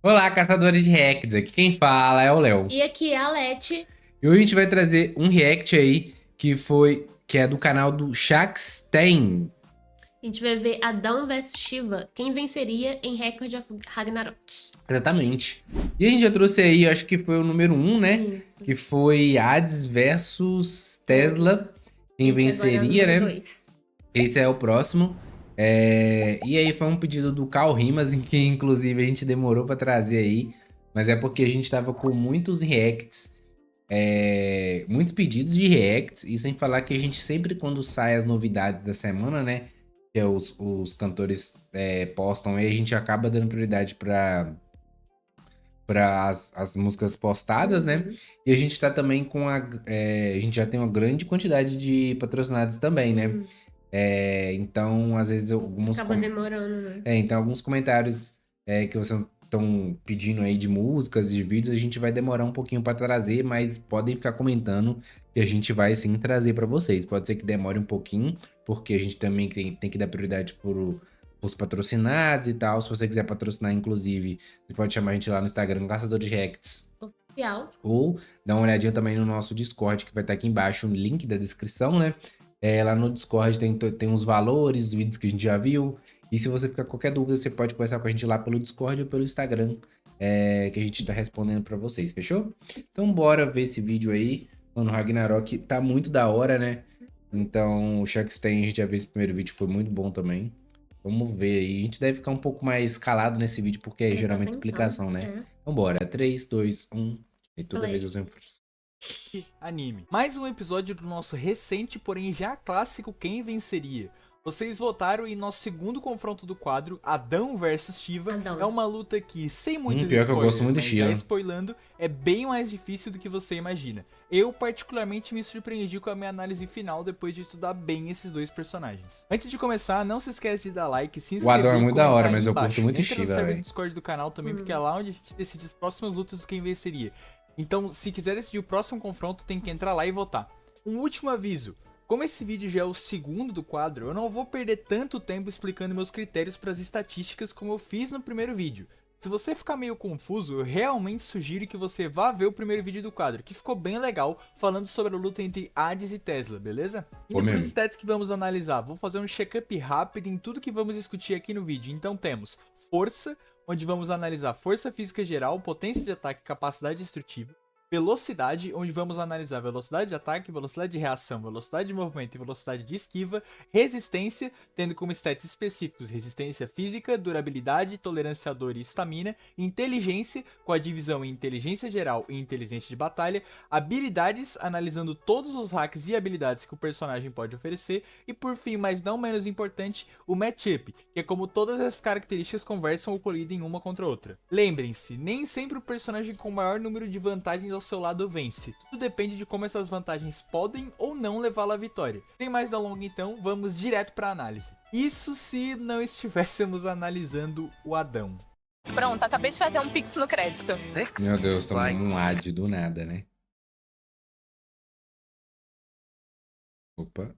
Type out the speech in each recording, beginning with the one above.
Olá, caçadores de reacts. Aqui quem fala é o Léo. E aqui é a Leti. E hoje a gente vai trazer um react aí que é do canal do Shaxten. A gente vai ver Adão vs Shiva. Quem venceria em Record of Ragnarok? Exatamente. E a gente já trouxe aí, acho que foi o número 1, né? Isso. Que foi Hades versus Tesla. Quem Esse agora é o venceria, número né? 2. Esse é o próximo. E aí foi um pedido do Carl Rimas, em que inclusive a gente demorou pra trazer aí. Mas é porque a gente tava com muitos reacts. Muitos pedidos de reacts, e sem falar que a gente sempre, quando sai as novidades da semana, né, que é os cantores postam aí, a gente acaba dando prioridade para as músicas postadas, né, e a gente tá também com a gente já tem uma grande quantidade de patrocinados também, né, então às vezes Acaba demorando, né? então alguns comentários que vocês estão pedindo aí de músicas, de vídeos, a gente vai demorar um pouquinho para trazer, mas podem ficar comentando que a gente vai sim trazer para vocês. Pode ser que demore um pouquinho, porque a gente também tem que dar prioridade os patrocinados e tal. Se você quiser patrocinar, inclusive, você pode chamar a gente lá no Instagram, Caçador de Reacts. Oficial. Ou dá uma olhadinha também no nosso Discord, que vai estar aqui embaixo, no link da descrição, né? Lá no Discord tem os valores, os vídeos que a gente já viu. E se você ficar com qualquer dúvida, você pode conversar com a gente lá pelo Discord ou pelo Instagram, que a gente tá respondendo pra vocês, fechou? Então bora ver esse vídeo aí. Mano, o Ragnarok tá muito da hora, né? Então o Shaxten, a gente já viu esse primeiro vídeo, foi muito bom também. Vamos ver aí. A gente deve ficar um pouco mais calado nesse vídeo, porque é geralmente explicação, né? Então bora. 3, 2, 1. E toda vez eu sempre... Anime. Mais um episódio do nosso recente, porém já clássico Quem Venceria. Vocês votaram e nosso segundo confronto do quadro, Adão versus Shiva, é uma luta que, sem muitos pior que eu gosto muito de Shiva. já spoilando, é bem mais difícil do que você imagina. Eu particularmente me surpreendi com a minha análise final depois de estudar bem esses dois personagens. Antes de começar, não se esquece de dar like, se inscrever. O Adão é muito da hora, mas eu embaixo. curto muito Entra Shiva, no server velho. do Discord do canal também, porque é lá onde a gente decide as próximas lutas do Quem Venceria. Então, se quiser decidir o próximo confronto, tem que entrar lá e votar. Um último aviso. Como esse vídeo já é o segundo do quadro, eu não vou perder tanto tempo explicando meus critérios para as estatísticas como eu fiz no primeiro vídeo. Se você ficar meio confuso, eu realmente sugiro que você vá ver o primeiro vídeo do quadro, que ficou bem legal, falando sobre a luta entre Hades e Tesla, beleza? Indo para os stats que vamos analisar, vou fazer um check-up rápido em tudo que vamos discutir aqui no vídeo. Então temos força, onde vamos analisar força física geral, potência de ataque e capacidade destrutiva. Velocidade, onde vamos analisar velocidade de ataque, velocidade de reação, velocidade de movimento e velocidade de esquiva. Resistência, tendo como stats específicos resistência física, durabilidade, tolerância à dor e estamina. Inteligência, com a divisão em inteligência geral e inteligência de batalha. Habilidades, analisando todos os hacks e habilidades que o personagem pode oferecer. E por fim, mas não menos importante, o matchup, que é como todas as características conversam ou colidem uma contra a outra. Lembrem-se, nem sempre o personagem com maior número de vantagens ao seu lado vence. Tudo depende de como essas vantagens podem ou não levá-la à vitória. Sem mais delongas então, vamos direto para a análise. Isso se não estivéssemos analisando o Adão. Pronto, acabei de fazer um pix no crédito. Meu Deus, tomamos um ad do nada, né? Opa.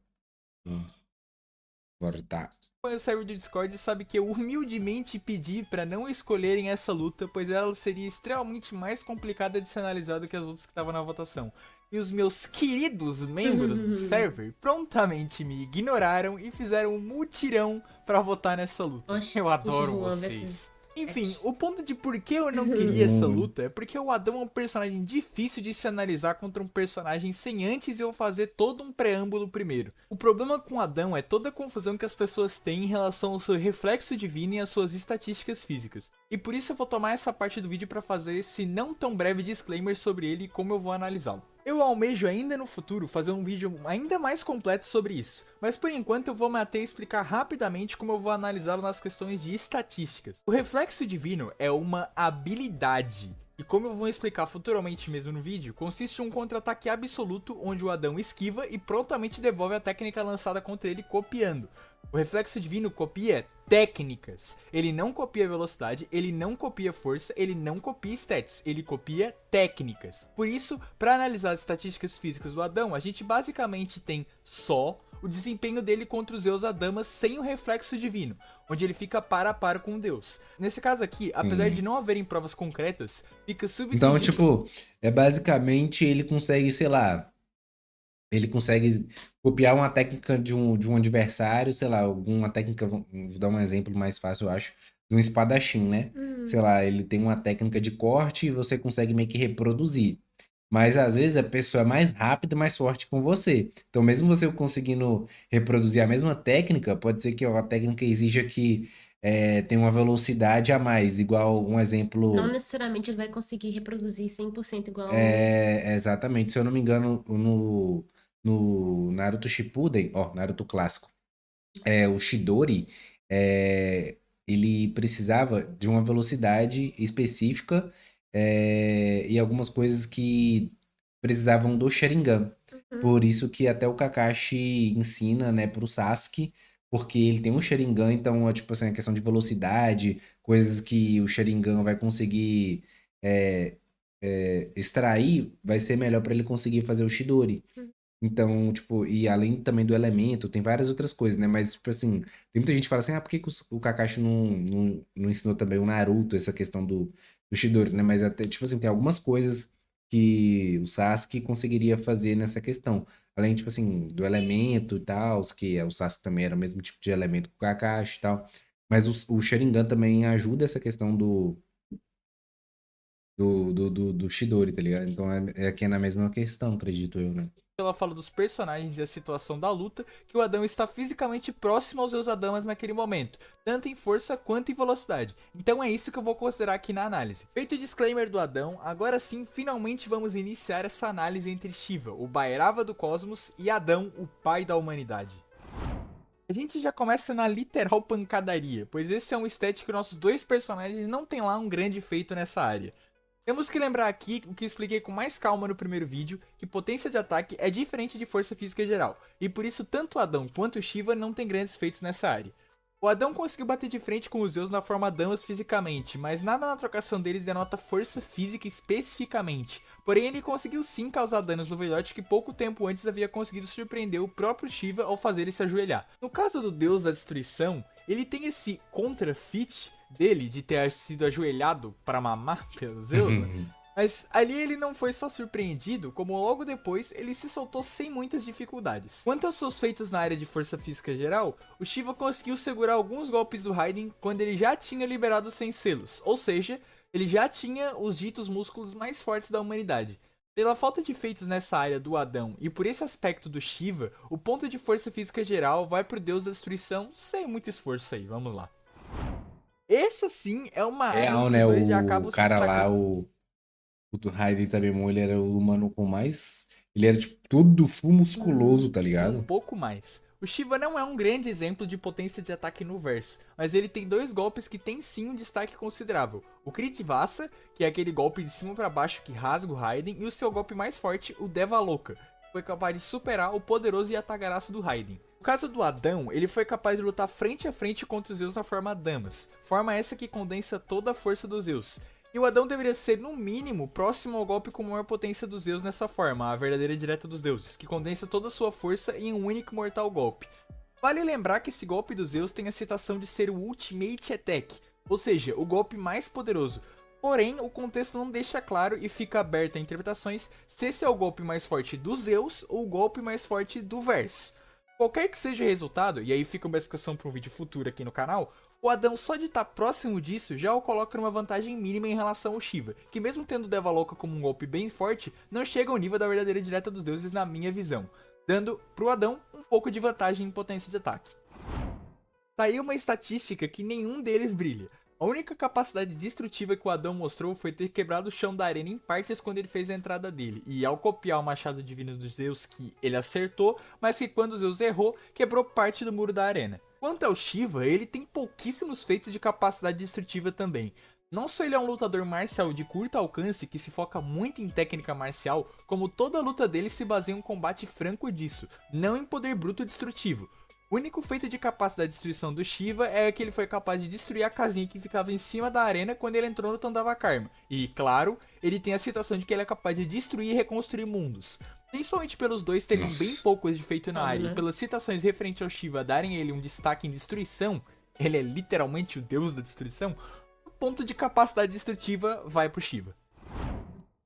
Agora tá. O server do Discord sabe que eu humildemente pedi para não escolherem essa luta, pois ela seria extremamente mais complicada de ser analisada do que as outras que estavam na votação. E os meus queridos membros do server prontamente me ignoraram e fizeram um mutirão para votar nessa luta. Eu adoro vocês. Enfim, o ponto de por que eu não queria essa luta é porque o Adão é um personagem difícil de se analisar contra um personagem sem antes eu fazer todo um preâmbulo primeiro. O problema com o Adão é toda a confusão que as pessoas têm em relação ao seu reflexo divino e às suas estatísticas físicas. E por isso eu vou tomar essa parte do vídeo para fazer esse não tão breve disclaimer sobre ele e como eu vou analisá-lo. Eu almejo ainda no futuro fazer um vídeo ainda mais completo sobre isso, mas por enquanto eu vou me ater a explicar rapidamente como eu vou analisá-lo nas questões de estatísticas. O reflexo divino é uma habilidade, e como eu vou explicar futuramente mesmo no vídeo, consiste em um contra-ataque absoluto onde o Adão esquiva e prontamente devolve a técnica lançada contra ele copiando. O reflexo divino copia técnicas, ele não copia velocidade, ele não copia força, ele não copia stats, ele copia técnicas. Por isso, para analisar as estatísticas físicas do Adão, a gente basicamente tem só o desempenho dele contra os Zeus Adamas sem o reflexo divino, onde ele fica para a par com Deus. Nesse caso aqui, apesar de não haverem provas concretas, fica subentendido... Então, tipo, basicamente ele consegue, sei lá, ele consegue copiar uma técnica de um adversário, sei lá, alguma técnica, vou dar um exemplo mais fácil, eu acho, de um espadachim, né? Sei lá, ele tem uma técnica de corte e você consegue meio que reproduzir. Mas às vezes a pessoa é mais rápida e mais forte com você. Então, mesmo você conseguindo reproduzir a mesma técnica, pode ser que a técnica exija que tenha uma velocidade a mais, igual um Não exemplo. necessariamente ele vai conseguir reproduzir 100% igual. Exatamente, se eu não me engano, no Naruto Shippuden, ó, Naruto clássico, o Chidori, ele precisava de uma velocidade específica e algumas coisas que precisavam do Sharingan. Por isso que até o Kakashi ensina, né, pro Sasuke, porque ele tem um Sharingan, então é tipo assim, a questão de velocidade, coisas que o Sharingan vai conseguir extrair, vai ser melhor para ele conseguir fazer o Chidori. Então, tipo, e além também do elemento, tem várias outras coisas, né? Mas, tipo assim, tem muita gente que fala assim, por que que o Kakashi não ensinou também o Naruto essa questão do Chidori, né? Mas até, tipo assim, tem algumas coisas que o Sasuke conseguiria fazer nessa questão. Além, tipo assim, do elemento e tal, que o Sasuke também era o mesmo tipo de elemento que o Kakashi e tal. Mas o Sharingan também ajuda essa questão do Chidori, tá ligado? Então aqui é na mesma questão, acredito eu, né? Ela fala dos personagens e a situação da luta, que o Adão está fisicamente próximo aos Zeus Adamas naquele momento, tanto em força quanto em velocidade. Então é isso que eu vou considerar aqui na análise. Feito o disclaimer do Adão, agora sim, finalmente vamos iniciar essa análise entre Shiva, o Bhairava do cosmos, e Adão, o pai da humanidade. A gente já começa na literal pancadaria, pois esse é um stat que nossos dois personagens não tem lá um grande feito nessa área. Temos que lembrar aqui o que expliquei com mais calma no primeiro vídeo, que potência de ataque é diferente de força física geral, e por isso tanto Adão quanto Shiva não tem grandes feitos nessa área. O Adão conseguiu bater de frente com os Zeus na forma Adamas fisicamente, mas nada na trocação deles denota força física especificamente, porém ele conseguiu sim causar danos no velhote que pouco tempo antes havia conseguido surpreender o próprio Shiva ao fazer ele se ajoelhar. No caso do Deus da Destruição, ele tem esse contra-feat dele de ter sido ajoelhado para mamar pelos Zeus, né? Mas ali ele não foi só surpreendido, como logo depois ele se soltou sem muitas dificuldades. Quanto aos seus feitos na área de força física geral, o Shiva conseguiu segurar alguns golpes do Raiden quando ele já tinha liberado os 100 selos, ou seja, ele já tinha os ditos músculos mais fortes da humanidade. Pela falta de feitos nessa área do Adão e por esse aspecto do Shiva, o ponto de força física geral vai pro Deus da Destruição sem muito esforço aí, vamos lá. Essa sim é uma área Real, que né? os dois já O acabam se cara lá, destacando. o do Raiden Tabemon, ele era o humano com mais. Ele era, tipo, todo full musculoso, tá Um ligado? pouco mais. O Shiva não é um grande exemplo de potência de ataque no verso, mas ele tem dois golpes que tem sim um destaque considerável. O Kritivasa, que é aquele golpe de cima para baixo que rasga o Raiden, e o seu golpe mais forte, o Devaloka, que foi capaz de superar o poderoso Yatagarasu do Raiden. No caso do Adão, ele foi capaz de lutar frente a frente contra os Zeus na forma Damas, forma essa que condensa toda a força dos Zeus. E o Adão deveria ser, no mínimo, próximo ao golpe com maior potência dos Zeus nessa forma, a verdadeira direta dos deuses, que condensa toda a sua força em um único mortal golpe. Vale lembrar que esse golpe dos Zeus tem a citação de ser o Ultimate Attack, ou seja, o golpe mais poderoso. Porém, o contexto não deixa claro e fica aberto a interpretações se esse é o golpe mais forte dos Zeus ou o golpe mais forte do verso. Qualquer que seja o resultado, e aí fica uma discussão para um vídeo futuro aqui no canal, o Adão só de estar próximo disso já o coloca numa vantagem mínima em relação ao Shiva, que mesmo tendo o Devaloka como um golpe bem forte, não chega ao nível da verdadeira direta dos deuses na minha visão, dando pro Adão um pouco de vantagem em potência de ataque. Tá aí uma estatística que nenhum deles brilha. A única capacidade destrutiva que o Adão mostrou foi ter quebrado o chão da arena em partes quando ele fez a entrada dele, e ao copiar o machado divino dos Zeus que ele acertou, mas que quando Zeus errou, quebrou parte do muro da arena. Quanto ao Shiva, ele tem pouquíssimos feitos de capacidade destrutiva também. Não só ele é um lutador marcial de curto alcance que se foca muito em técnica marcial, como toda a luta dele se baseia em um combate franco disso, não em poder bruto destrutivo. O único feito de capacidade de destruição do Shiva é que ele foi capaz de destruir a casinha que ficava em cima da arena quando ele entrou no Tandava Karma. E, claro, ele tem a citação de que ele é capaz de destruir e reconstruir mundos. Principalmente pelos dois terem bem poucos de feito na área, e pelas citações referentes ao Shiva darem a ele um destaque em destruição, ele é literalmente o deus da destruição, o ponto de capacidade destrutiva vai pro Shiva.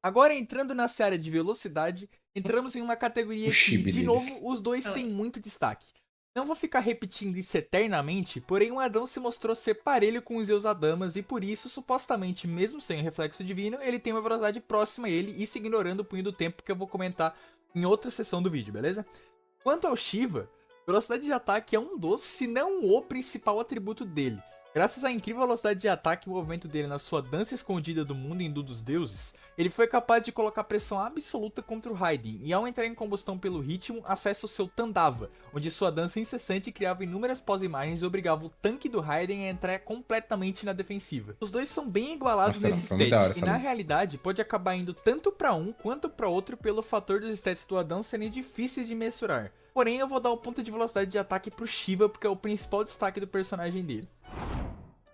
Agora, entrando na área de velocidade, entramos em uma categoria que, de novo, os dois têm muito destaque. Não vou ficar repetindo isso eternamente, porém o Adão se mostrou ser parelho com os Zeus Adamas e por isso, supostamente, mesmo sem o reflexo divino, ele tem uma velocidade próxima a ele, isso ignorando o punho do tempo que eu vou comentar em outra seção do vídeo, beleza? Quanto ao Shiva, velocidade de ataque é um dos, se não o principal atributo dele. Graças à incrível velocidade de ataque e movimento dele na sua dança escondida do mundo hindu dos deuses, ele foi capaz de colocar pressão absoluta contra o Raiden, e ao entrar em combustão pelo ritmo, acessa o seu Tandava, onde sua dança incessante criava inúmeras pós-imagens e obrigava o tanque do Raiden a entrar completamente na defensiva. Os dois são bem igualados nesse stat, e na realidade pode acabar indo tanto para um quanto para outro pelo fator dos stats do Adão serem difíceis de mensurar. Porém eu vou dar o ponto de velocidade de ataque pro Shiva porque é o principal destaque do personagem dele.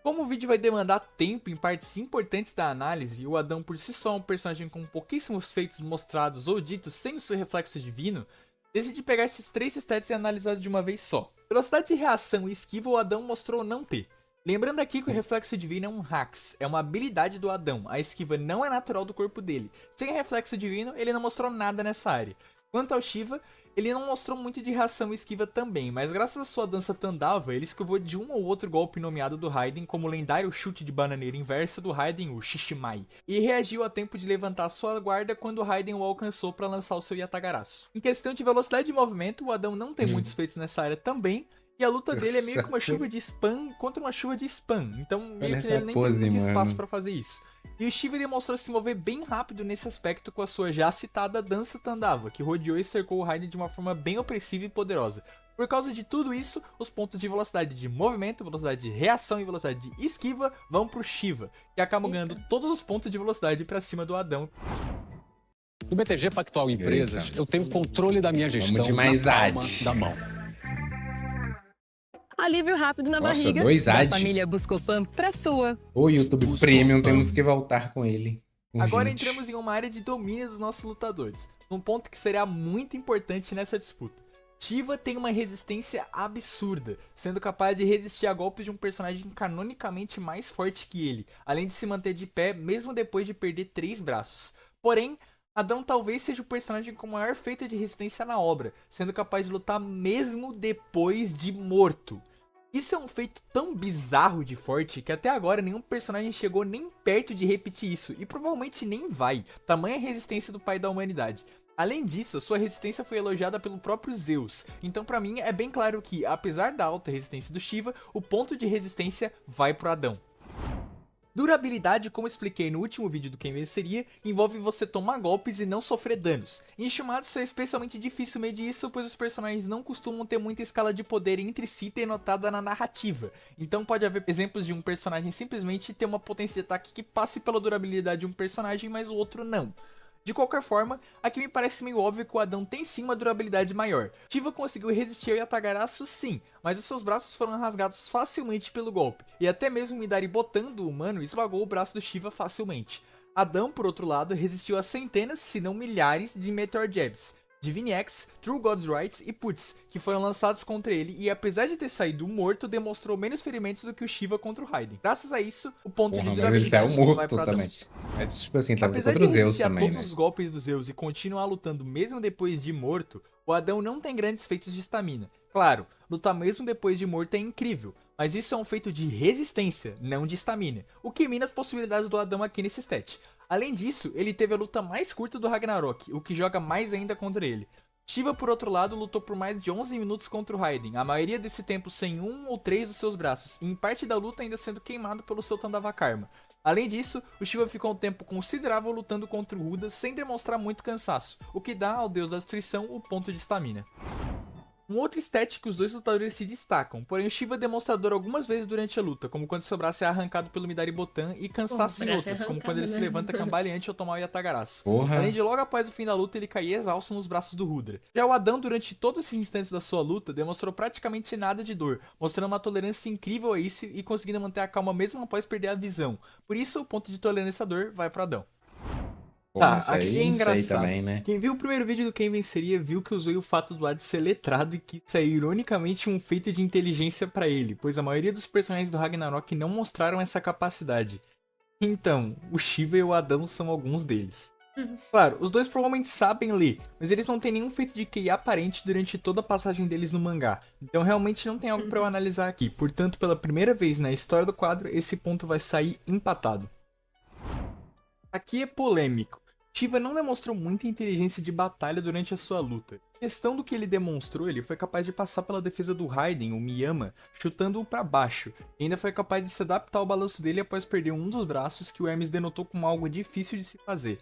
Como o vídeo vai demandar tempo em partes importantes da análise, e o Adão por si só é um personagem com pouquíssimos feitos mostrados ou ditos sem o seu reflexo divino, decidi pegar esses 3 stats e analisar de uma vez só. Velocidade de reação e esquiva o Adão mostrou não ter. Lembrando aqui que o reflexo divino é um hacks, é uma habilidade do Adão, a esquiva não é natural do corpo dele. Sem reflexo divino, ele não mostrou nada nessa área. Quanto ao Shiva, ele não mostrou muito de reação e esquiva também, mas graças à sua dança Tandava, ele esquivou de um ou outro golpe nomeado do Raiden, como o lendário chute de bananeira inversa do Raiden, o Shishimai, e reagiu a tempo de levantar sua guarda quando o Raiden o alcançou para lançar o seu Yatagaraçu. Em questão de velocidade de movimento, o Adão não tem muitos feitos nessa área também, e a luta dele é meio que uma chuva de spam contra uma chuva de spam, então meio que ele nem tem muito espaço para fazer isso. E o Shiva demonstrou se mover bem rápido nesse aspecto com a sua já citada dança Tandava, que rodeou e cercou o Raiden de uma forma bem opressiva e poderosa. Por causa de tudo isso, os pontos de velocidade de movimento, velocidade de reação e velocidade de esquiva vão pro Shiva, que acaba ganhando todos os pontos de velocidade para cima do Adão. No BTG Pactual Empresas, eu tenho controle da minha gestão de mais na palma AD. da mão. Alívio rápido na Nossa, barriga. 2 Da AD. família Buscopan pra sua. O YouTube Premium, temos que voltar com ele. Agora Urgente. entramos em uma área de domínio dos nossos lutadores, num ponto que será muito importante nessa disputa. Shiva tem uma resistência absurda, sendo capaz de resistir a golpes de um personagem canonicamente mais forte que ele, além de se manter de pé mesmo depois de perder 3 braços. Porém, Adão talvez seja o personagem com maior feito de resistência na obra, sendo capaz de lutar mesmo depois de morto. Isso é um feito tão bizarro de forte que até agora nenhum personagem chegou nem perto de repetir isso, e provavelmente nem vai, tamanha resistência do pai da humanidade. Além disso, sua resistência foi elogiada pelo próprio Zeus, então pra mim é bem claro que, apesar da alta resistência do Shiva, o ponto de resistência vai pro Adão. Durabilidade, como expliquei no último vídeo do Quem Venceria, envolve você tomar golpes e não sofrer danos. Em Shimatsu é especialmente difícil medir isso, pois os personagens não costumam ter muita escala de poder entre si denotada na narrativa. Então pode haver exemplos de um personagem simplesmente ter uma potência de ataque que passe pela durabilidade de um personagem, mas o outro não. De qualquer forma, aqui me parece meio óbvio que o Adão tem sim uma durabilidade maior. Shiva conseguiu resistir ao Yatagarasu sim, mas os seus braços foram rasgados facilmente pelo golpe, e até mesmo o Midari botando o humano esmagou o braço do Shiva facilmente. Adão, por outro lado, resistiu a centenas, se não milhares, de Meteor Jabs, Divine X, True God's Rights e Putz, que foram lançados contra ele e apesar de ter saído morto, demonstrou menos ferimentos do que o Shiva contra o Raiden. Graças a isso, o ponto de durabilidade vai para Adão. Também. É tipo assim, tá Apesar contra de os Zeus resistir a também, todos né? os golpes dos Zeus e continuar lutando mesmo depois de morto, o Adão não tem grandes feitos de estamina. Claro, lutar mesmo depois de morto é incrível, mas isso é um feito de resistência, não de estamina, o que mina as possibilidades do Adão aqui nesse stat. Além disso, ele teve a luta mais curta do Ragnarok, o que joga mais ainda contra ele. Shiva, por outro lado, lutou por mais de 11 minutos contra o Raiden, a maioria desse tempo sem um ou 3 dos seus braços, e em parte da luta ainda sendo queimado pelo seu Tandava Karma. Além disso, o Shiva ficou um tempo considerável lutando contra o Ruda sem demonstrar muito cansaço, o que dá ao deus da destruição o ponto de estamina. Um outro stat que os dois lutadores se destacam, porém o Shiva é demonstrador algumas vezes durante a luta, como quando seu braço é arrancado pelo Midari Botan e cansaço em braço outras, é como quando ele arrancado, se né? levanta cambaleante ao tomar o Yatagarasu. Porra. Além de logo após o fim da luta ele cair exausto nos braços do Rudra. Já o Adão, durante todos esses instantes da sua luta, demonstrou praticamente nada de dor, mostrando uma tolerância incrível a isso e conseguindo manter a calma mesmo após perder a visão. Por isso, o ponto de tolerância à dor vai pro Adão. Pô, Tá, isso aí aqui é não sei engraçado. também, né? Quem viu o primeiro vídeo do Quem Venceria viu que usou o fato do Hades ser letrado e que isso é ironicamente um feito de inteligência pra ele, pois a maioria dos personagens do Ragnarok não mostraram essa capacidade. Então, o Shiva e o Adão são alguns deles. Claro, os dois provavelmente sabem ler, mas eles não têm nenhum feito de QI aparente durante toda a passagem deles no mangá. Então realmente não tem algo pra eu analisar aqui. Portanto, pela primeira vez na história do quadro, esse ponto vai sair empatado. Aqui é polêmico. Shiva não demonstrou muita inteligência de batalha durante a sua luta. Em questão do que ele demonstrou, ele foi capaz de passar pela defesa do Raiden, o Miyama, chutando-o para baixo, e ainda foi capaz de se adaptar ao balanço dele após perder um dos braços que o Hermes denotou como algo difícil de se fazer.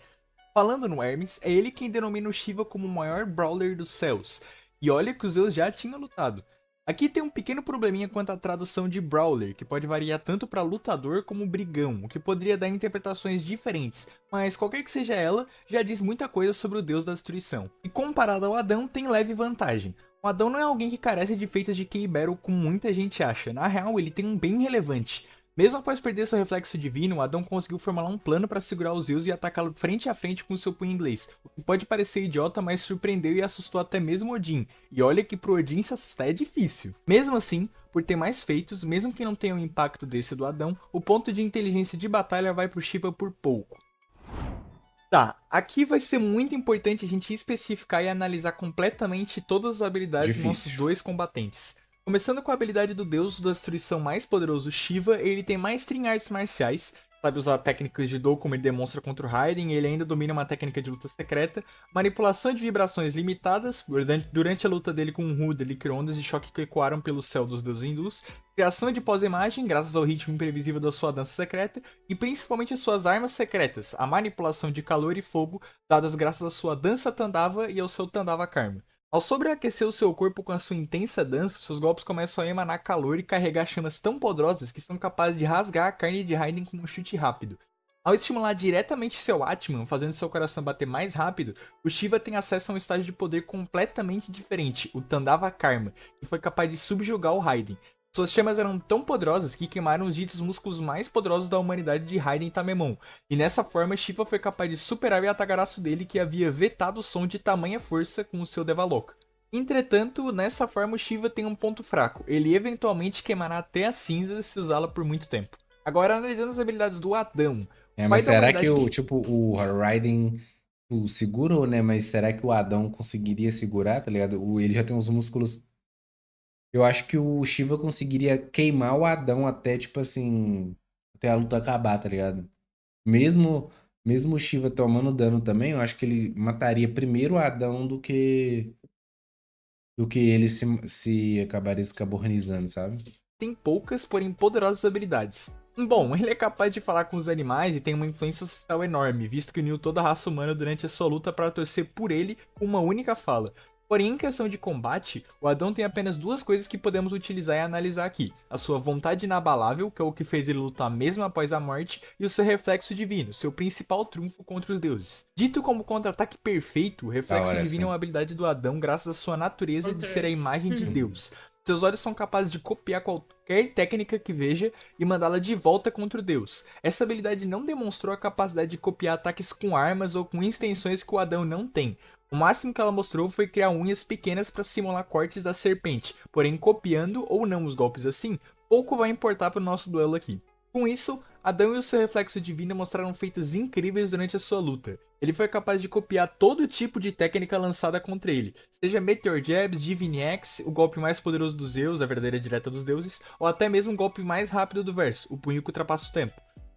Falando no Hermes, é ele quem denomina o Shiva como o maior brawler dos céus, e olha que os Zeus já tinham lutado. Aqui tem um pequeno probleminha quanto à tradução de Brawler, que pode variar tanto para lutador como brigão, o que poderia dar interpretações diferentes, mas qualquer que seja ela, já diz muita coisa sobre o deus da destruição. E comparado ao Adão, tem leve vantagem. O Adão não é alguém que carece de feitos de QI Battle como muita gente acha, na real ele tem um bem relevante. Mesmo após perder seu reflexo divino, Adão conseguiu formular um plano para segurar os Zeus e atacá-lo frente a frente com seu punho inglês, o que pode parecer idiota, mas surpreendeu e assustou até mesmo Odin, e olha que pro Odin se assustar é difícil. Mesmo assim, por ter mais feitos, mesmo que não tenha o impacto desse do Adão, o ponto de inteligência de batalha vai pro Shiva por pouco. Tá, aqui vai ser muito importante a gente especificar e analisar completamente todas as habilidades dos nossos dois combatentes. Começando com a habilidade do deus da destruição mais poderoso, Shiva, ele tem maestria em artes marciais, sabe usar técnicas de Do como ele demonstra contra o Raiden, e ele ainda domina uma técnica de luta secreta, manipulação de vibrações limitadas, durante a luta dele com o Rudra, ele criou ondas de choque que ecoaram pelo céu dos deuses hindus, criação de pós-imagem, graças ao ritmo imprevisível da sua dança secreta, e principalmente as suas armas secretas, a manipulação de calor e fogo, dadas graças à sua dança Tandava e ao seu Tandava Karma. Ao sobreaquecer o seu corpo com a sua intensa dança, seus golpes começam a emanar calor e carregar chamas tão poderosas que são capazes de rasgar a carne de Raiden com um chute rápido. Ao estimular diretamente seu Atman, fazendo seu coração bater mais rápido, o Shiva tem acesso a um estágio de poder completamente diferente, o Tandava Karma, que foi capaz de subjugar o Raiden. Suas chamas eram tão poderosas que queimaram os ditos músculos mais poderosos da humanidade de Raiden Tamemon, e nessa forma Shiva foi capaz de superar o Yatagarasu dele que havia vetado o som de tamanha força com o seu Devaloka. Entretanto, nessa forma o Shiva tem um ponto fraco, ele eventualmente queimará até as cinzas se usá-la por muito tempo. Agora analisando as habilidades do Adão. Mas será que o Raiden segurou, né? Mas será que o Adão conseguiria segurar, tá ligado? Ele já tem uns músculos. Eu acho que o Shiva conseguiria queimar o Adão até, tipo assim, até a luta acabar, tá ligado? Mesmo o Shiva tomando dano também, eu acho que ele mataria primeiro o Adão do que ele se acabaria se carbonizando, sabe? Tem poucas, porém poderosas habilidades. Bom, ele é capaz de falar com os animais e tem uma influência social enorme, visto que uniu toda a raça humana durante a sua luta para torcer por ele com uma única fala. Porém, em questão de combate, o Adão tem apenas duas coisas que podemos utilizar e analisar aqui. A sua vontade inabalável, que é o que fez ele lutar mesmo após a morte, e o seu reflexo divino, seu principal trunfo contra os deuses. Dito como contra-ataque perfeito, o reflexo divino é uma habilidade do Adão graças à sua natureza de ser a imagem de Deus. Seus olhos são capazes de copiar qualquer técnica que veja e mandá-la de volta contra o deus. Essa habilidade não demonstrou a capacidade de copiar ataques com armas ou com extensões que o Adão não tem. O máximo que ela mostrou foi criar unhas pequenas para simular cortes da serpente, porém copiando ou não os golpes assim, pouco vai importar para o nosso duelo aqui. Com isso, Adão e o seu reflexo divino mostraram feitos incríveis durante a sua luta. Ele foi capaz de copiar todo tipo de técnica lançada contra ele, seja Meteor Jabs, Divine Axe, o golpe mais poderoso dos Zeus, a verdadeira direta dos deuses, ou até mesmo o golpe mais rápido do verso, o punho que ultrapassa o tempo.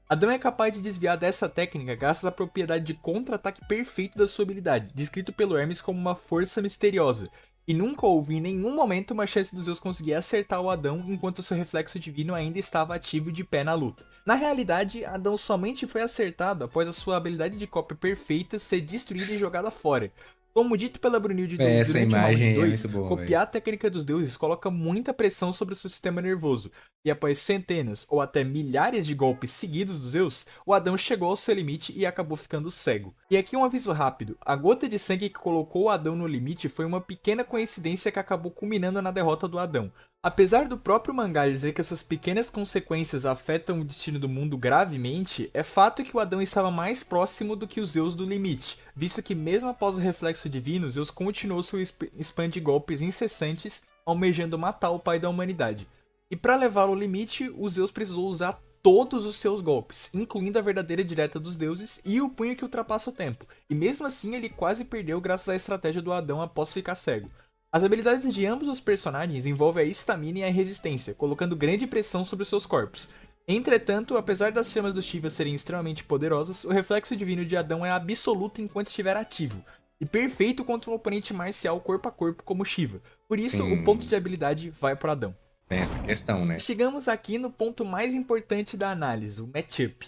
Adão é capaz de desviar dessa técnica graças à propriedade de contra-ataque perfeito da sua habilidade, descrito pelo Hermes como uma força misteriosa, e nunca houve em nenhum momento uma chance dos Zeus conseguir acertar o Adão enquanto seu reflexo divino ainda estava ativo de pé na luta. Na realidade, Adão somente foi acertado após a sua habilidade de cópia perfeita ser destruída e jogada fora. Como dito pela Brunilde Essa durante o round imagem é 2, muito boa, copiar a técnica dos deuses coloca muita pressão sobre o seu sistema nervoso, e após centenas ou até milhares de golpes seguidos dos Zeus, o Adão chegou ao seu limite e acabou ficando cego. E aqui um aviso rápido, a gota de sangue que colocou o Adão no limite foi uma pequena coincidência que acabou culminando na derrota do Adão. Apesar do próprio mangá dizer que essas pequenas consequências afetam o destino do mundo gravemente, é fato que o Adão estava mais próximo do que os Zeus do limite, visto que mesmo após o reflexo divino, Zeus continuou seu spam de golpes incessantes, almejando matar o pai da humanidade. E para levá-lo ao limite, o Zeus precisou usar todos os seus golpes, incluindo a verdadeira direta dos deuses e o punho que ultrapassa o tempo, e mesmo assim ele quase perdeu graças à estratégia do Adão após ficar cego. As habilidades de ambos os personagens envolvem a estamina e a resistência, colocando grande pressão sobre seus corpos. Entretanto, apesar das chamas do Shiva serem extremamente poderosas, o reflexo divino de Adão é absoluto enquanto estiver ativo, e perfeito contra um oponente marcial corpo a corpo como Shiva. Por isso, o ponto de habilidade vai para Adão. Tem essa questão, né? Chegamos aqui no ponto mais importante da análise, o matchup.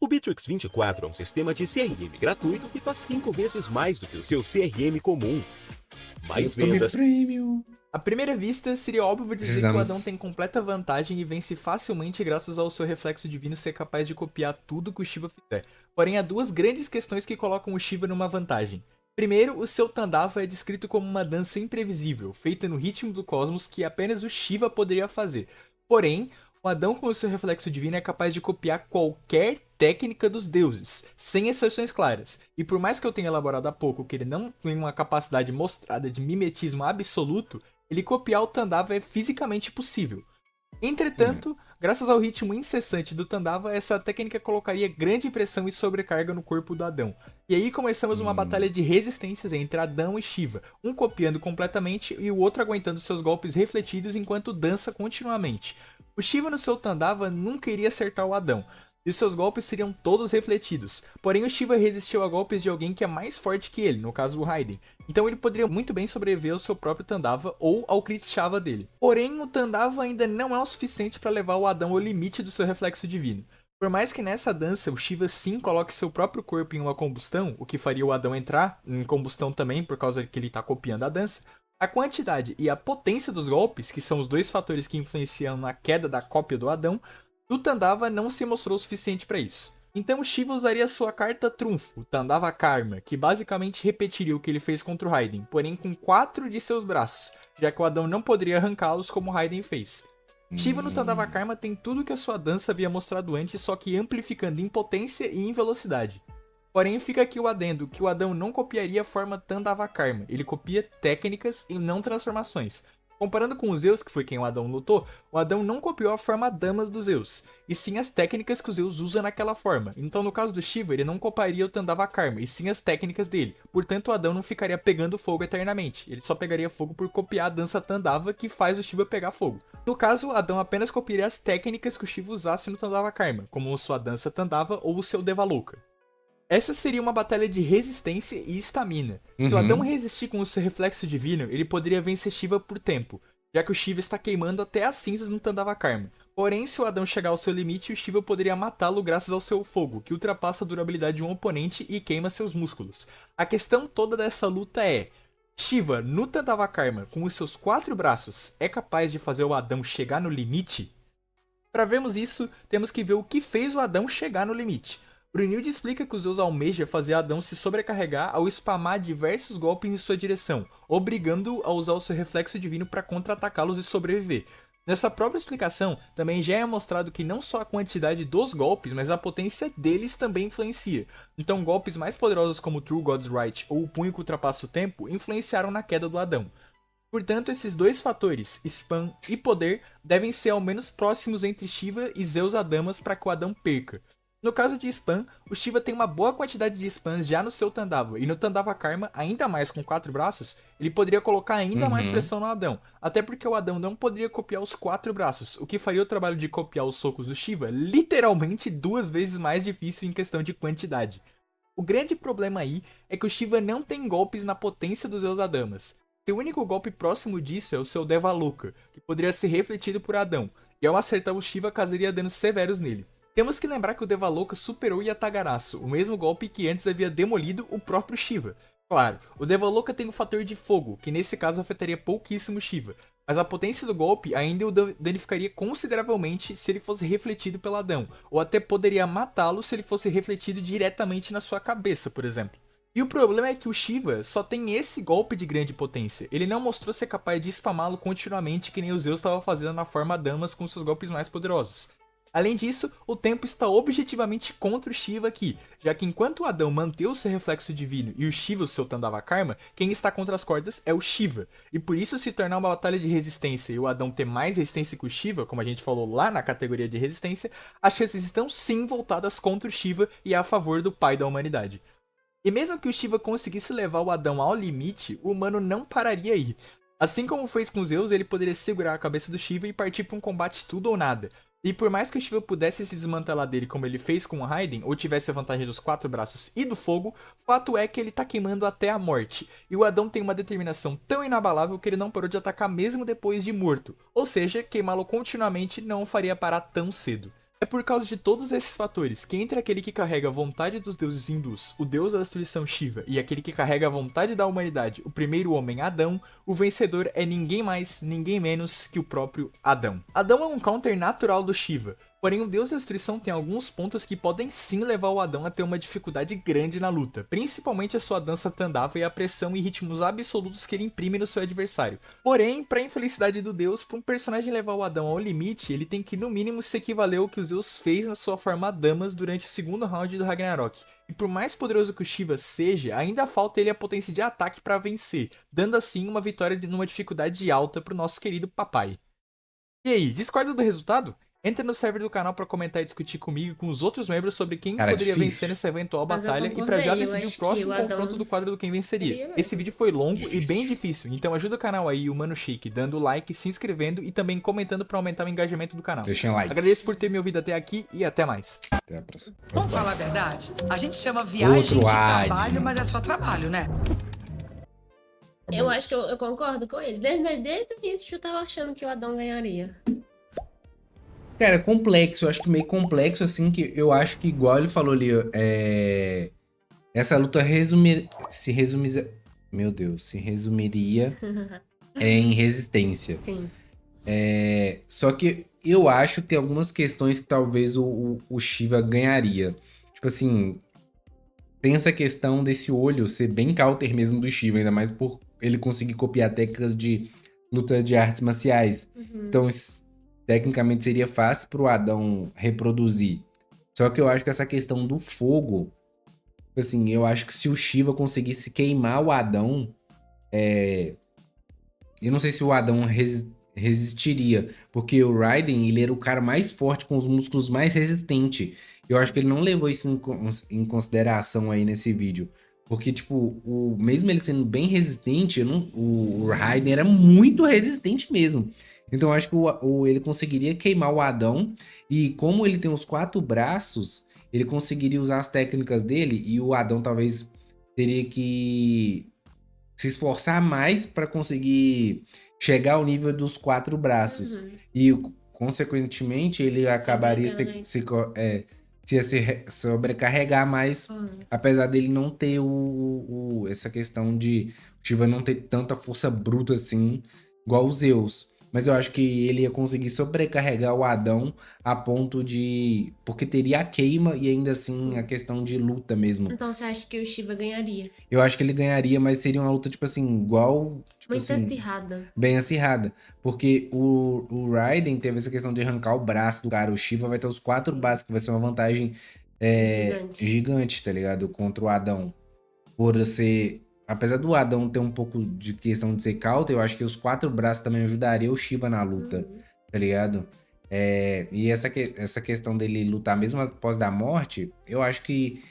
O Bitrix 24 é um sistema de CRM gratuito que faz 5 vezes mais do que o seu CRM comum. Mais vendas. Premium. À primeira vista, seria óbvio dizer que o Precisamos. Adão tem completa vantagem e vence facilmente graças ao seu reflexo divino ser capaz de copiar tudo que o Shiva fizer. Porém, há duas grandes questões que colocam o Shiva numa vantagem. Primeiro, o seu Tandava é descrito como uma dança imprevisível, feita no ritmo do cosmos que apenas o Shiva poderia fazer. Porém, o Adão com o seu reflexo divino é capaz de copiar qualquer técnica dos deuses, sem exceções claras. E por mais que eu tenha elaborado há pouco que ele não tem uma capacidade mostrada de mimetismo absoluto, ele copiar o Tandava é fisicamente possível. Entretanto, graças ao ritmo incessante do Tandava, essa técnica colocaria grande pressão e sobrecarga no corpo do Adão. E aí começamos uma batalha de resistências entre Adão e Shiva, um copiando completamente e o outro aguentando seus golpes refletidos enquanto dança continuamente. O Shiva no seu Tandava nunca iria acertar o Adão, e os seus golpes seriam todos refletidos. Porém, o Shiva resistiu a golpes de alguém que é mais forte que ele, no caso o Raiden. Então ele poderia muito bem sobreviver ao seu próprio Tandava ou ao Crit Shava dele. Porém, o Tandava ainda não é o suficiente para levar o Adão ao limite do seu reflexo divino. Por mais que nessa dança o Shiva sim coloque seu próprio corpo em uma combustão, o que faria o Adão entrar em combustão também por causa que ele está copiando a dança, a quantidade e a potência dos golpes, que são os dois fatores que influenciam na queda da cópia do Adão, do Tandava não se mostrou suficiente para isso. Então o Shiva usaria sua carta trunfo, o Tandava Karma, que basicamente repetiria o que ele fez contra o Raiden, porém com 4 de seus braços, já que o Adão não poderia arrancá-los como o Raiden fez. Shiva no Tandava Karma tem tudo que a sua dança havia mostrado antes, só que amplificando em potência e em velocidade. Porém, fica aqui o adendo, que o Adão não copiaria a forma Tandava Karma, ele copia técnicas e não transformações. Comparando com os Zeus, que foi quem o Adão lutou, o Adão não copiou a forma Damas dos Zeus, e sim as técnicas que os Zeus usa naquela forma. Então no caso do Shiva, ele não copiaria o Tandava Karma, e sim as técnicas dele. Portanto, o Adão não ficaria pegando fogo eternamente, ele só pegaria fogo por copiar a dança Tandava que faz o Shiva pegar fogo. No caso, o Adão apenas copiaria as técnicas que o Shiva usasse no Tandava Karma, como sua dança Tandava ou o seu Devaloka. Essa seria uma batalha de resistência e estamina. Se o Adão resistir com o seu reflexo divino, ele poderia vencer Shiva por tempo, já que o Shiva está queimando até as cinzas no Tandava Karma. Porém, se o Adão chegar ao seu limite, o Shiva poderia matá-lo graças ao seu fogo, que ultrapassa a durabilidade de um oponente e queima seus músculos. A questão toda dessa luta é: Shiva, no Tandava Karma, com os seus 4 braços, é capaz de fazer o Adão chegar no limite? Para vermos isso, temos que ver o que fez o Adão chegar no limite. Brunilde explica que os Zeus almeja fazer Adão se sobrecarregar ao spamar diversos golpes em sua direção, obrigando-o a usar o seu reflexo divino para contra-atacá-los e sobreviver. Nessa própria explicação, também já é mostrado que não só a quantidade dos golpes, mas a potência deles também influencia. Então golpes mais poderosos como True God's Right ou o punho que ultrapassa o tempo influenciaram na queda do Adão. Portanto, esses dois fatores, spam e poder, devem ser ao menos próximos entre Shiva e Zeus Adamas para que o Adão perca. No caso de spam, o Shiva tem uma boa quantidade de spams já no seu Tandava, e no Tandava Karma, ainda mais com 4 braços, ele poderia colocar ainda mais pressão no Adão, até porque o Adão não poderia copiar os 4 braços, o que faria o trabalho de copiar os socos do Shiva literalmente 2 vezes mais difícil em questão de quantidade. O grande problema aí é que o Shiva não tem golpes na potência dos Zeus Adamas. Seu único golpe próximo disso é o seu Devaloka, que poderia ser refletido por Adão, e ao acertar o Shiva causaria danos severos nele. Temos que lembrar que o Devaloka superou Yatagarasu, o mesmo golpe que antes havia demolido o próprio Shiva. Claro, o Devaloka tem o fator de fogo, que nesse caso afetaria pouquíssimo Shiva, mas a potência do golpe ainda o danificaria consideravelmente se ele fosse refletido pelo Adão, ou até poderia matá-lo se ele fosse refletido diretamente na sua cabeça, por exemplo. E o problema é que o Shiva só tem esse golpe de grande potência, ele não mostrou ser capaz de spamá-lo continuamente que nem o Zeus estava fazendo na forma Damas com seus golpes mais poderosos. Além disso, o tempo está objetivamente contra o Shiva aqui, já que enquanto o Adão manteve o seu reflexo divino e o Shiva o seu Tandava Karma, quem está contra as cordas é o Shiva. E por isso se tornar uma batalha de resistência e o Adão ter mais resistência que o Shiva, como a gente falou lá na categoria de resistência, as chances estão sim voltadas contra o Shiva e a favor do pai da humanidade. E mesmo que o Shiva conseguisse levar o Adão ao limite, o humano não pararia aí. Assim como fez com Zeus, ele poderia segurar a cabeça do Shiva e partir para um combate tudo ou nada. E por mais que o Shiva pudesse se desmantelar dele como ele fez com o Raiden, ou tivesse a vantagem dos 4 braços e do fogo, fato é que ele tá queimando até a morte. E o Adão tem uma determinação tão inabalável que ele não parou de atacar mesmo depois de morto. Ou seja, queimá-lo continuamente não o faria parar tão cedo. É por causa de todos esses fatores que entre aquele que carrega a vontade dos deuses hindus, o deus da destruição Shiva, e aquele que carrega a vontade da humanidade, o primeiro homem Adão, o vencedor é ninguém mais, ninguém menos que o próprio Adão. Adão é um counter natural do Shiva, porém o deus da destruição tem alguns pontos que podem sim levar o Adão a ter uma dificuldade grande na luta, principalmente a sua dança Tandava e a pressão e ritmos absolutos que ele imprime no seu adversário. Porém, para a infelicidade do deus, para um personagem levar o Adão ao limite, ele tem que no mínimo se equivaler ao que o Zeus fez na sua forma Damas durante o segundo round do Ragnarok. E por mais poderoso que o Shiva seja, ainda falta ele a potência de ataque para vencer, dando assim uma vitória numa dificuldade alta para o nosso querido papai. E aí, discorda do resultado? Entra no server do canal para comentar e discutir comigo e com os outros membros sobre quem poderia vencer nessa eventual batalha e para já decidir o próximo confronto do quadro do quem venceria. Esse vídeo foi longo e bem difícil, então ajuda o canal aí, o Mano Shake, dando like, se inscrevendo e também comentando para aumentar o engajamento do canal. Deixem like. Agradeço por ter me ouvido até aqui e até mais. Até a próxima. Vamos falar a verdade? A gente chama viagem de trabalho, mas é só trabalho, né? Eu acho que eu concordo com ele. Desde o início eu tava achando que o Adão ganharia. Cara, é complexo, eu acho que meio complexo, assim, que eu acho que, igual ele falou ali, essa luta se resumiria em resistência. Sim. Só que eu acho que tem algumas questões que talvez o Shiva ganharia. Tipo assim, tem essa questão desse olho ser bem counter mesmo do Shiva, ainda mais por ele conseguir copiar técnicas de luta de artes marciais. Então, tecnicamente seria fácil pro Adão reproduzir. Só que eu acho que essa questão do fogo, assim, eu acho que se o Shiva conseguisse queimar o Adão, eu não sei se o Adão resistiria, porque o Raiden, ele era o cara mais forte, com os músculos mais resistentes. Eu acho que ele não levou isso em consideração aí nesse vídeo. Porque, tipo, mesmo ele sendo bem resistente, o Raiden era muito resistente mesmo. Então eu acho que ele conseguiria queimar o Adão, e como ele tem os 4 braços, ele conseguiria usar as técnicas dele, e o Adão talvez teria que se esforçar mais para conseguir chegar ao nível dos 4 braços. E, consequentemente, ele acabaria se sobrecarregar mais, apesar dele não ter essa questão de o Shiva não ter tanta força bruta assim, igual o Zeus. Mas eu acho que ele ia conseguir sobrecarregar o Adão a ponto de... Porque teria a queima e ainda assim a questão de luta mesmo. Então você acha que o Shiva ganharia? Eu acho que ele ganharia, mas seria uma luta, tipo assim, igual... Tipo Muito assim, acirrada. bem acirrada. Porque o Raiden teve essa questão de arrancar o braço do cara. O Shiva vai ter os 4 braços, que vai ser uma vantagem gigante, tá ligado? Contra o Adão. Por ser... Apesar do Adão ter um pouco de questão de ser counter, eu acho que os 4 braços também ajudariam o Shiva na luta, tá ligado? E essa questão dele lutar mesmo após da morte, eu acho que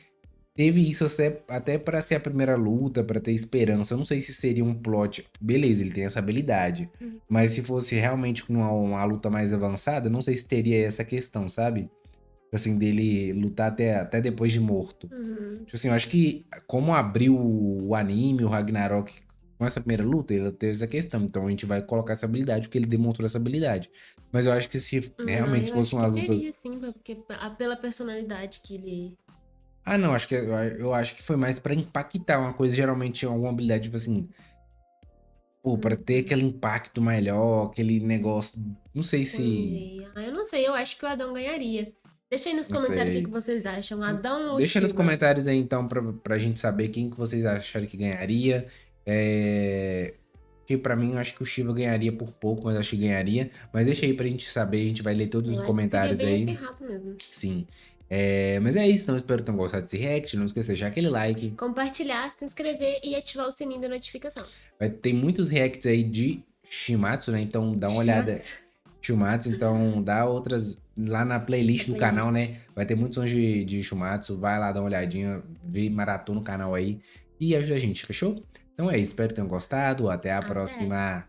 teve isso até pra ser a primeira luta, pra ter esperança. Eu não sei se seria um plot. Beleza, ele tem essa habilidade. Mas se fosse realmente uma luta mais avançada, não sei se teria essa questão, sabe? Assim, dele lutar até depois de morto. Tipo assim, eu acho que como abriu o anime, o Ragnarok, com essa primeira luta, ele teve essa questão. Então a gente vai colocar essa habilidade, porque ele demonstrou essa habilidade. Mas eu acho que se realmente fossem umas lutas... Teria, sim, porque pela personalidade que ele Ah, não, eu acho que foi mais pra impactar uma coisa, geralmente alguma habilidade, tipo assim, pô, pra ter aquele impacto melhor, aquele negócio, não sei se, Entendi. Ah, eu não sei, eu acho que o Adão ganharia. Deixa aí nos não comentários o sei. que vocês acham, Adão ou Deixa nos Shiva? comentários aí, então, pra gente saber quem que vocês acharam que ganharia. Que pra mim, eu acho que o Shiva ganharia por pouco, mas acho que ganharia. Mas deixa aí pra gente saber, a gente vai ler todos Eu os acho que seria comentários bem aí. acirrado mesmo. Sim. Mas é isso, então espero que tenham gostado desse react. Não esqueça de deixar aquele like. Compartilhar, se inscrever e ativar o sininho da notificação. Vai ter muitos reacts aí de Shimatsu, né? Então dá uma olhada. Shumatsu, então dá outras lá na playlist do canal, né? Vai ter muitos sons de Shumatsu. Vai lá dar uma olhadinha, vê maratona no canal aí e ajuda a gente, fechou? Então é isso, espero que tenham gostado. Até a próxima.